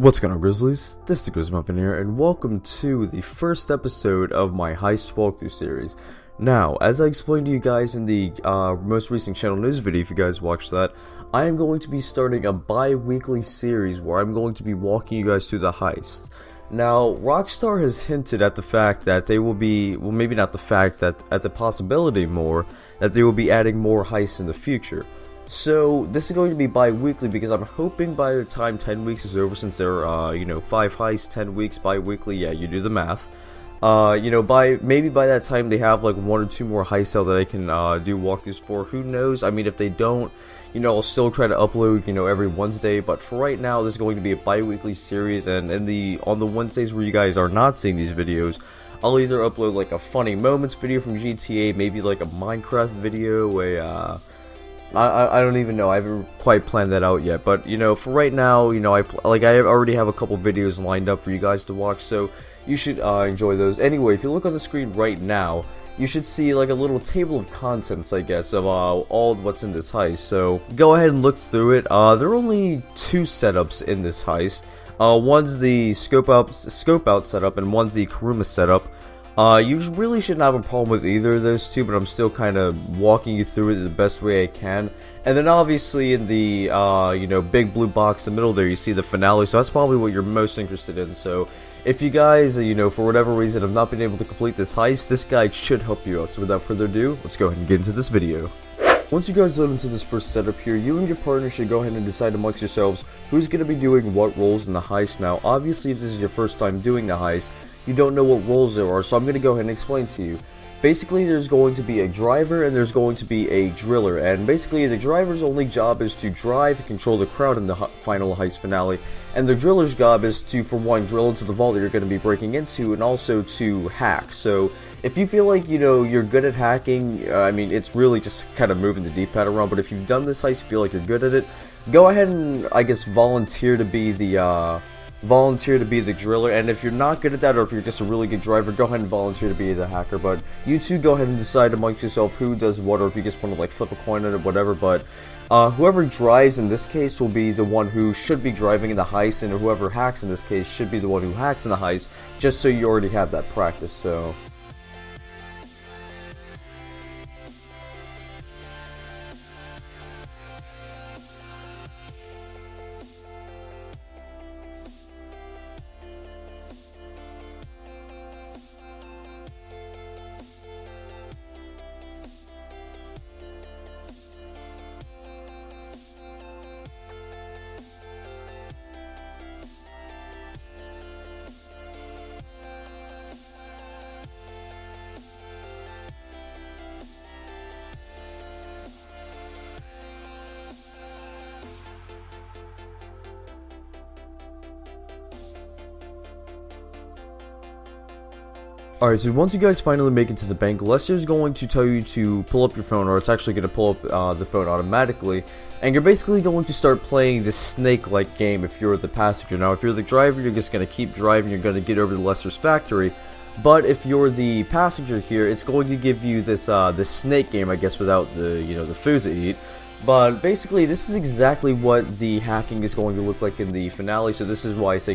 What's going on, Grizzlies? This is TheGrizzlyMuffin here, and welcome to the first episode of my Heist walkthrough series. Now, as I explained to you guys in the most recent channel news video, if you guys watched that, I am going to be starting a bi-weekly series where I'm going to be walking you guys through the heist. Now, Rockstar has hinted at the fact that they will be, well, maybe not the fact, that at the possibility more, that they will be adding more heists in the future. So, this is going to be bi-weekly because I'm hoping by the time 10 weeks is over, since there are, 5 heists, 10 weeks, bi-weekly, yeah, you do the math. Maybe by that time they have like 1 or 2 more heists out that I can do walkthroughs for. Who knows? I mean, if they don't, I'll still try to upload, every Wednesday. But for right now, this is going to be a bi-weekly series, and on the Wednesdays where you guys are not seeing these videos, I'll either upload like a funny moments video from GTA, maybe like a Minecraft video, I don't even know. I haven't quite planned that out yet. But for right now, I already have a couple videos lined up for you guys to watch, so you should enjoy those. Anyway, if you look on the screen right now, you should see like a little table of contents, I guess, of all what's in this heist. So go ahead and look through it. There are only 2 setups in this heist. One's the scope out setup, and one's the Kuruma setup. You really shouldn't have a problem with either of those 2, but I'm still kind of walking you through it the best way I can. And then obviously in the, big blue box in the middle there, you see the finale, so that's probably what you're most interested in. So if you guys, for whatever reason have not been able to complete this heist, this guide should help you out. So without further ado, let's go ahead and get into this video. Once you guys load into this first setup here, you and your partner should go ahead and decide amongst yourselves who's going to be doing what roles in the heist. Now, obviously, if this is your first time doing the heist, you don't know what roles there are, so I'm going to go ahead and explain to you. Basically, there's going to be a driver and there's going to be a driller, and basically the driver's only job is to drive and control the crowd in the final heist finale, and the driller's job is to, for one, drill into the vault that you're going to be breaking into, and also to hack. So if you feel like, you're good at hacking, I mean, it's really just kind of moving the D-pad around, but if you've done this heist, you feel like you're good at it, go ahead and, I guess, volunteer to be the driller. And if you're not good at that, or if you're just a really good driver, go ahead and volunteer to be the hacker. But you two go ahead and decide amongst yourself who does what, or if you just want to like flip a coin on it, whatever. But whoever drives in this case will be the one who should be driving in the heist, and whoever hacks in this case should be the one who hacks in the heist, just so you already have that practice. So alright, so once you guys finally make it to the bank, Lester's going to tell you to pull up your phone, or it's actually going to pull up the phone automatically, and you're basically going to start playing this snake-like game if you're the passenger. Now, if you're the driver, you're just going to keep driving, you're going to get over to Lester's factory, but if you're the passenger here, it's going to give you this this snake game, I guess, without the, the food to eat. But basically, this is exactly what the hacking is going to look like in the finale, so this is why I say,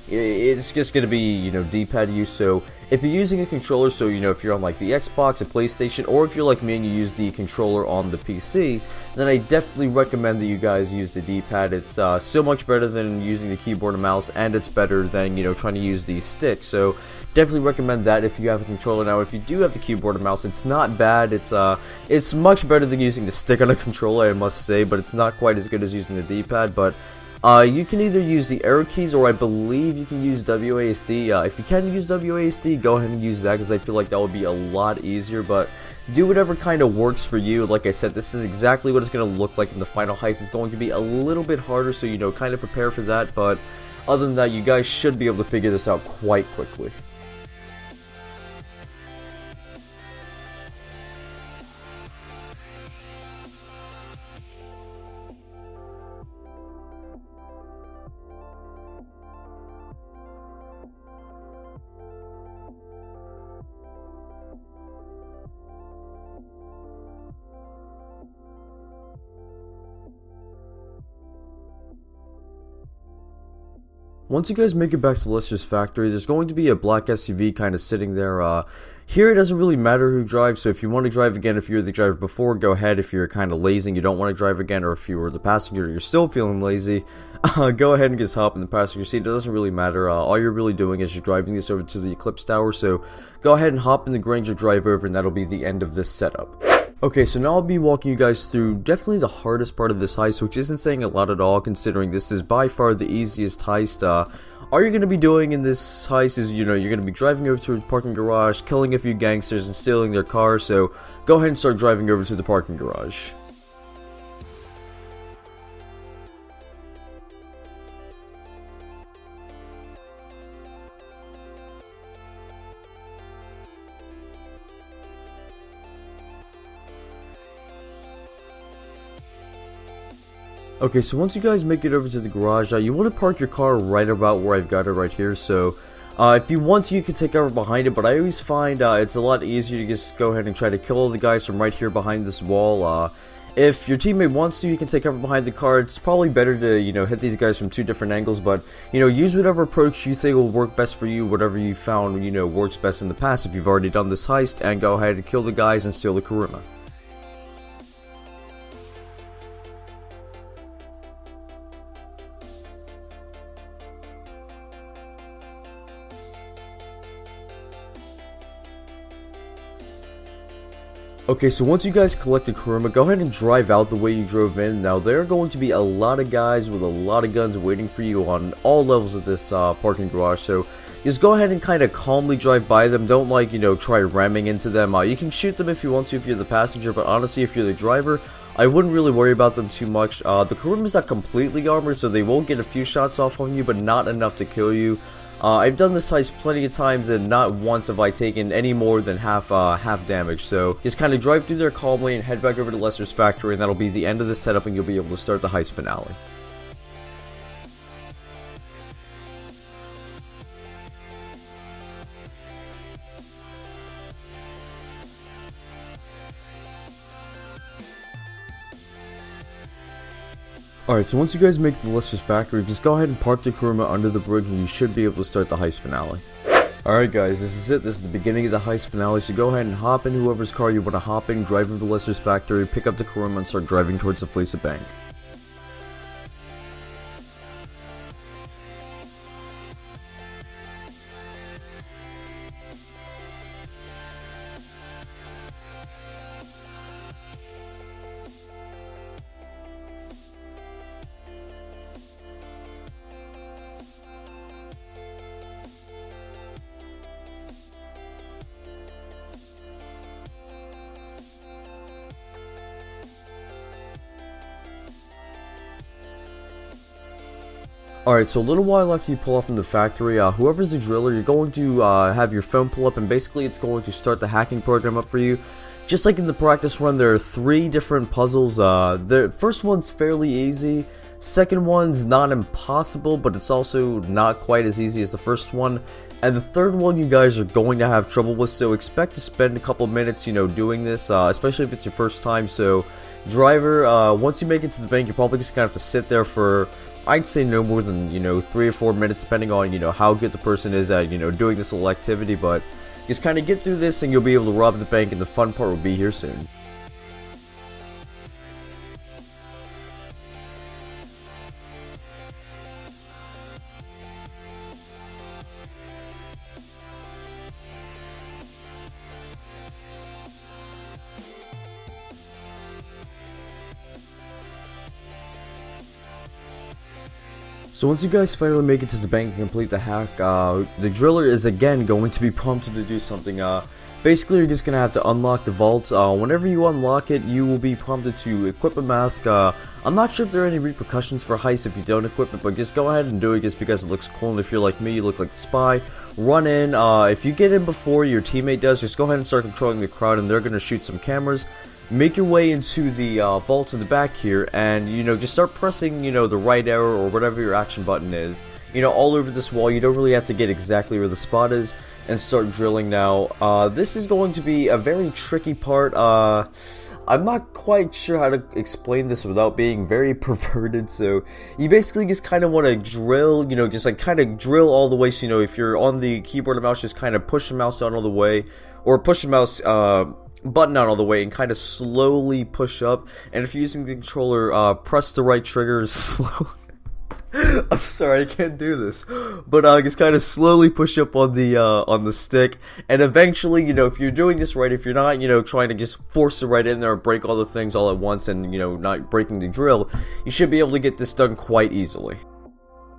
it's just going to be, D-pad use. So if you're using a controller, so, if you're on, like, the Xbox, a PlayStation, or if you're like me and you use the controller on the PC, then I definitely recommend that you guys use the D-pad. It's so much better than using the keyboard and mouse, and it's better than, trying to use the stick. So definitely recommend that if you have a controller. Now, if you do have the keyboard and mouse, it's not bad. It's much better than using the stick on a controller, I must say, but it's not quite as good as using the D-pad. But you can either use the arrow keys, or I believe you can use WASD. If you can use WASD, go ahead and use that, because I feel like that would be a lot easier. But do whatever kind of works for you. Like I said, this is exactly what it's going to look like in the final heist. It's going to be a little bit harder, so kind of prepare for that. But other than that, you guys should be able to figure this out quite quickly. Once you guys make it back to Lester's factory, there's going to be a black SUV kind of sitting there. Here it doesn't really matter who drives, so if you want to drive again, if you're the driver before, go ahead. If you're kind of lazy and you don't want to drive again, or if you were the passenger you're still feeling lazy, go ahead and just hop in the passenger seat. It doesn't really matter. All you're really doing is just driving this over to the Eclipse Tower, so go ahead and hop in the Granger drive over, and that'll be the end of this setup. Okay, so now I'll be walking you guys through definitely the hardest part of this heist, which isn't saying a lot at all, considering this is by far the easiest heist. All you're going to be doing in this heist is, you're going to be driving over to a parking garage, killing a few gangsters, and stealing their cars, so go ahead and start driving over to the parking garage. Okay, so once you guys make it over to the garage, you want to park your car right about where I've got it right here, so if you want to, you can take cover behind it, but I always find it's a lot easier to just go ahead and try to kill all the guys from right here behind this wall. If your teammate wants to, you can take cover behind the car. It's probably better to, hit these guys from two different angles, but, use whatever approach you think will work best for you, whatever you found, works best in the past if you've already done this heist, and go ahead and kill the guys and steal the Kuruma. Okay, so once you guys collect the Kuruma, go ahead and drive out the way you drove in. Now, there are going to be a lot of guys with a lot of guns waiting for you on all levels of this parking garage, so just go ahead and kind of calmly drive by them. Don't, try ramming into them. You can shoot them if you want to if you're the passenger, but honestly, if you're the driver, I wouldn't really worry about them too much. The Kuruma's not completely armored, so they will get a few shots off on you, but not enough to kill you. I've done this heist plenty of times, and not once have I taken any more than half damage, so just kind of drive through there calmly and head back over to Lester's factory, and that'll be the end of the setup, and you'll be able to start the heist finale. Alright, so once you guys make it to Lester's factory, just go ahead and park the Kuruma under the bridge, and you should be able to start the heist finale. Alright guys, this is it. This is the beginning of the heist finale, so go ahead and hop in whoever's car you want to hop in, drive over to Lester's factory, pick up the Kuruma, and start driving towards the Fleeca bank. Alright, so a little while after you pull off from the factory, whoever's the driller, you're going to have your phone pull up, and basically it's going to start the hacking program up for you. Just like in the practice run, there are 3 different puzzles. The first one's fairly easy, second one's not impossible, but it's also not quite as easy as the first one, and the third one you guys are going to have trouble with, so expect to spend a couple minutes, doing this, especially if it's your first time. So, driver, once you make it to the bank, you're probably just gonna have to sit there for, I'd say, no more than, 3 or 4 minutes, depending on, how good the person is at, doing this little activity, but just kind of get through this and you'll be able to rob the bank, and the fun part will be here soon. So once you guys finally make it to the bank and complete the hack, the driller is again going to be prompted to do something. Basically, you're just going to have to unlock the vault. Whenever you unlock it, you will be prompted to equip a mask. I'm not sure if there are any repercussions for heist if you don't equip it, but just go ahead and do it just because it looks cool, and if you're like me, you look like the spy. Run in. If you get in before your teammate does, just go ahead and start controlling the crowd, and they're going to shoot some cameras. Make your way into the vault in the back here, and just start pressing the right arrow or whatever your action button is, all over this wall. You don't really have to get exactly where the spot is, and start drilling. Now this is going to be a very tricky part. I'm not quite sure how to explain this without being very perverted, so you basically just kind of want to drill, you know, just like kind of drill all the way, so, you know, if you're on the keyboard and mouse, just kind of push the mouse down all the way, or push the mouse, button down all the way and kind of slowly push up, and if you're using the controller, press the right trigger slowly. I'm sorry, I can't do this, but just kind of slowly push up on the stick, and eventually, you know, if you're doing this right, if you're not, you know, trying to just force it right in there and break all the things all at once, and, you know, not breaking the drill, you should be able to get this done quite easily.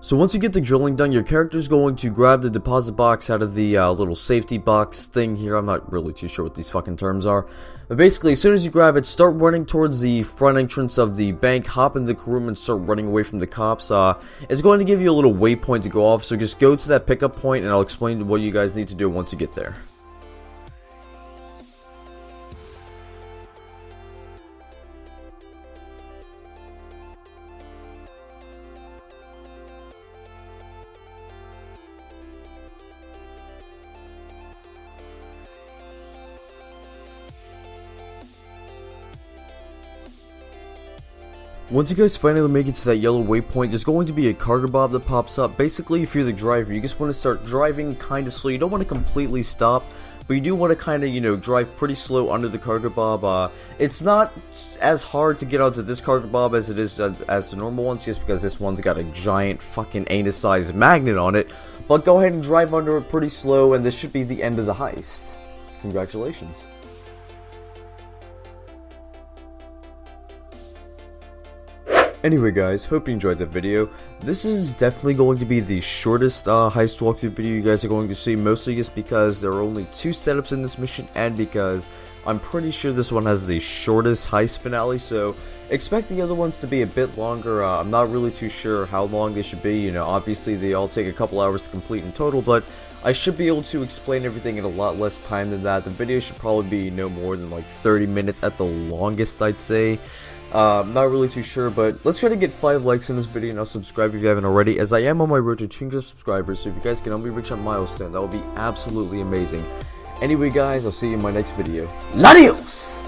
So once you get the drilling done, your character's going to grab the deposit box out of the little safety box thing here. I'm not really too sure what these fucking terms are. But basically, as soon as you grab it, start running towards the front entrance of the bank, hop in the room, and start running away from the cops. It's going to give you a little waypoint to go off, so just go to that pickup point, and I'll explain what you guys need to do once you get there. Once you guys finally make it to that yellow waypoint, there's going to be a cargo bob that pops up. Basically, if you're the driver, you just want to start driving kind of slow. You don't want to completely stop, but you do want to kind of, you know, drive pretty slow under the cargo bob. It's not as hard to get onto this cargo bob as it is as the normal ones, just because this one's got a giant fucking anus-sized magnet on it. But go ahead and drive under it pretty slow, and this should be the end of the heist. Congratulations. Anyway guys, hope you enjoyed the video. This is definitely going to be the shortest heist walkthrough video you guys are going to see, mostly just because there are only 2 setups in this mission, and because I'm pretty sure this one has the shortest heist finale, so expect the other ones to be a bit longer. I'm not really too sure how long they should be. You know, obviously they all take a couple hours to complete in total, but I should be able to explain everything in a lot less time than that. The video should probably be no more than like 30 minutes at the longest, I'd say. Not really too sure, but let's try to get 5 likes in this video, and I'll subscribe if you haven't already, as I am on my road to 200 subscribers, so if you guys can help me reach that milestone, that would be absolutely amazing. Anyway guys, I'll see you in my next video. Ladios!